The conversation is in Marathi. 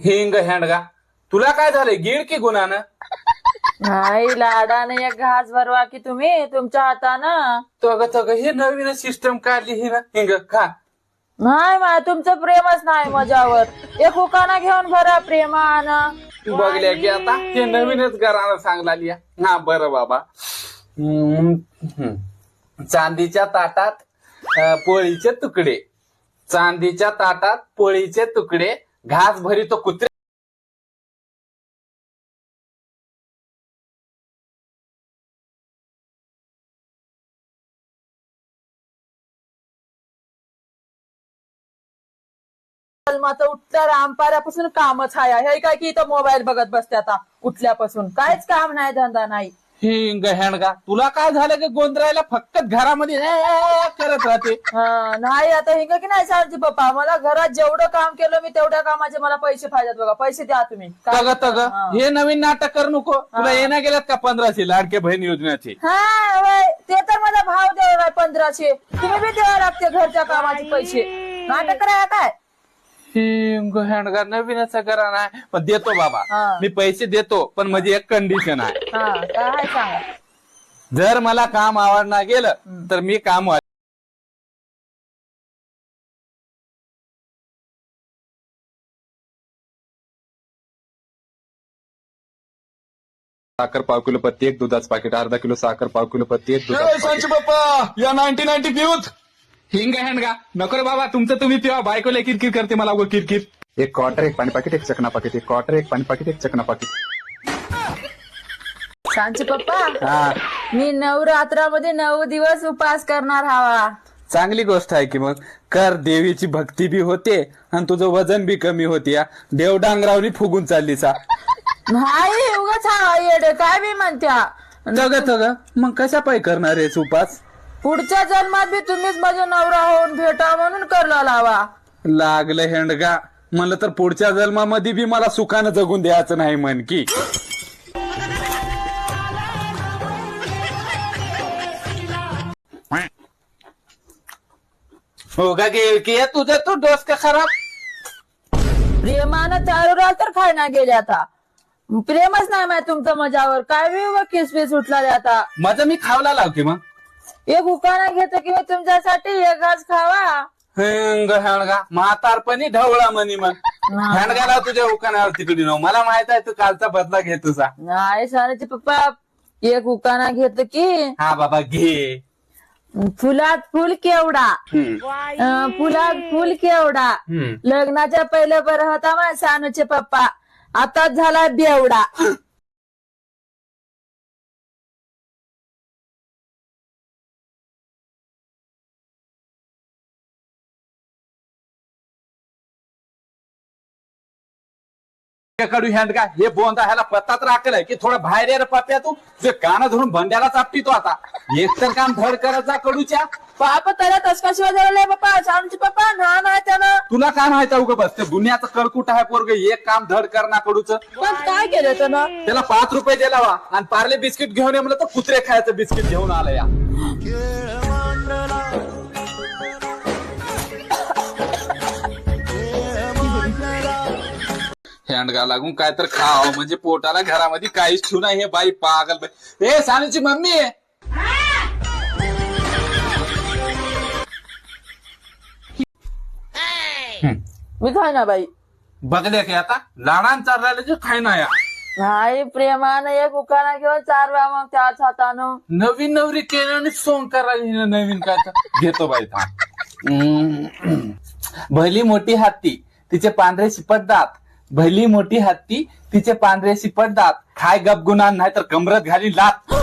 हिंग हँडगा तुला काय झालंय गिळ की गुणानं? नाही लाडाने एक घास भरवा की तुम्ही तुमच्या हातानं. तग हे नवीन सिस्टम काढली ही ना हिंग खा. नाही तुमचं प्रेमच नाही माझ्यावर. एक उकाना घेऊन भरा प्रेमानं. बघल्या की आता हे नवीनच घरानं सांगला लिया. हा बरं बाबा. चांदीच्या ताटात पोळीचे तुकडे, चांदीच्या ताटात पोळीचे तुकडे, घास भरी तो कुत्रे. आता उठल्या रामपाऱ्यापासून कामच हाय. हे काय की इथं मोबाईल बघत बसते आता उठल्यापासून. काहीच काम नाही धंदा नाही. हिंग हँडगा तुला काय झालं की गोंधळायला फक्त घरामध्ये करत राहते. नाही आता हिंग की नाही सांगते पप्पा. मला घरात जेवढं काम केलं मी तेवढ्या कामाचे मला पैसे पाहिजेत बघा. पैसे द्या तुम्ही. तग हे नवीन नाटक करू नको. तुला येण्या गेल्यात का 1500 लाडके बहीण योजनेचे? हा वय ते तर माझा भाव द्यावा 1500. तुम्ही बी द्यावा लागते घरच्या कामाचे पैसे. नाटक करा काय. हिंग हँडगा नवीनच करा नाही पण देतो बाबा. मी पैसे देतो पण माझी एक कंडिशन आहे. काय सांगा. जर मला काम आवडणार गेलं तर मी काम साखर पाव किलो पत्ती एक दुधाचं पाकिट, अर्धा किलो साखर पाव किलो पत्ती एक दुधाचं बाप्पा या 90 पिऊत. हिंग हँडगा नको रे बाबा तुमचं तुम्ही पिवा. बायकोला किरकिर करते मला उगं किरकिर. एक क्वार्टर एक पाणी पाकिट एक चकना पाकिट, एक क्वार्टर एक पाणी पाकिट एक चकना पाकिट. सांची पप्पा मी नवरात्रामध्ये 9 दिवस उपास करणार हवा. चांगली गोष्ट आहे की मग कर. देवीची भक्ती बी होते आणि तुझं वजन बी कमी होते. देव डांगरावनी फुगून चाललीचा. नाही उगाच हा येडे काय बी म्हणत्या. तग मग कशा पाय करणार आहेस उपास? पुढच्या जन्मात बी तुम्हीच माझा नवरा होऊन भेटा म्हणून करला लावा. लागलं हेंडगा म्हणलं तर पुढच्या जन्मामध्ये बी मला सुखानं जगून द्यायचं नाही म्हण की. हो का की तुझं तू डोस का खराब. प्रेमानं चालू तर खायना गेले आता. प्रेमच नाही माहिती तुमचं माझ्यावर. काय बी उगा किसपीस उठला आता. माझं मी खावला लाव की मग. एक उकाना घेतो किंवा तुमच्यासाठी एक घास खावा. हिंग हँडगा म्हातारपणी ढवळा म्हणी मग. हँडगाला तुझ्या उकानावर तिकडी न. मला माहित आहे तू कालचा बदला घे तुझा. नाही साराचे पप्पा एक उकाना घेतो की. हा बाबा घे. फुलात फुल केवढा, फुलात फुल केवढा. लग्नाच्या पहिलं बरं होता मा सानूचे पप्पा. आताच झाला बेवडा. कडू हँडगा हे बोंदा ह्याला पत्ता तर राखलाय की थोडं बाहेर ये रे पप्प्या. तू जे कानं धरून भंड्याला चापटी तो आता. एक तर काम धड करायचा कडूच्या. पाप त्याला तसका शिवाय झालेला पप्पा. सानूचे पप्पा नाही त्यानं. तुला काय माहिती उगं बस ते दुनियाचं कडकूट आहे पोरग. एक काम धड करणार कडूचं. पण काय केलं त्यानं. त्याला 5 रुपये दिला वा आणि पार्ले बिस्किट घेऊन ये म्हणलं तर कुत्रे खायचं बिस्किट घेऊन आलं या. हँडगा लागून काय तर खाव म्हणजे पोटाला घरामध्ये काहीच ठेवू नाही. हे बाई पागल बाई. हे सानूची मम्मी आहे. मी खाय ना बाई. बघल्या की आता लाडान चालला जे खाय ना या. नाही प्रेमानं एक उकाना घेऊन चारवा मग त्याच हातानं. नवीन नवरी केल्याने सोंग करायला नवीन काय तर घेतो बाई थांब. भली मोठी हत्ती तिचे पांढरे शिपट दात, भली मोठी हत्ती तिचे पांढरे शिपट दात. खाय गपगुणान नाही तर कमरत घाली लात.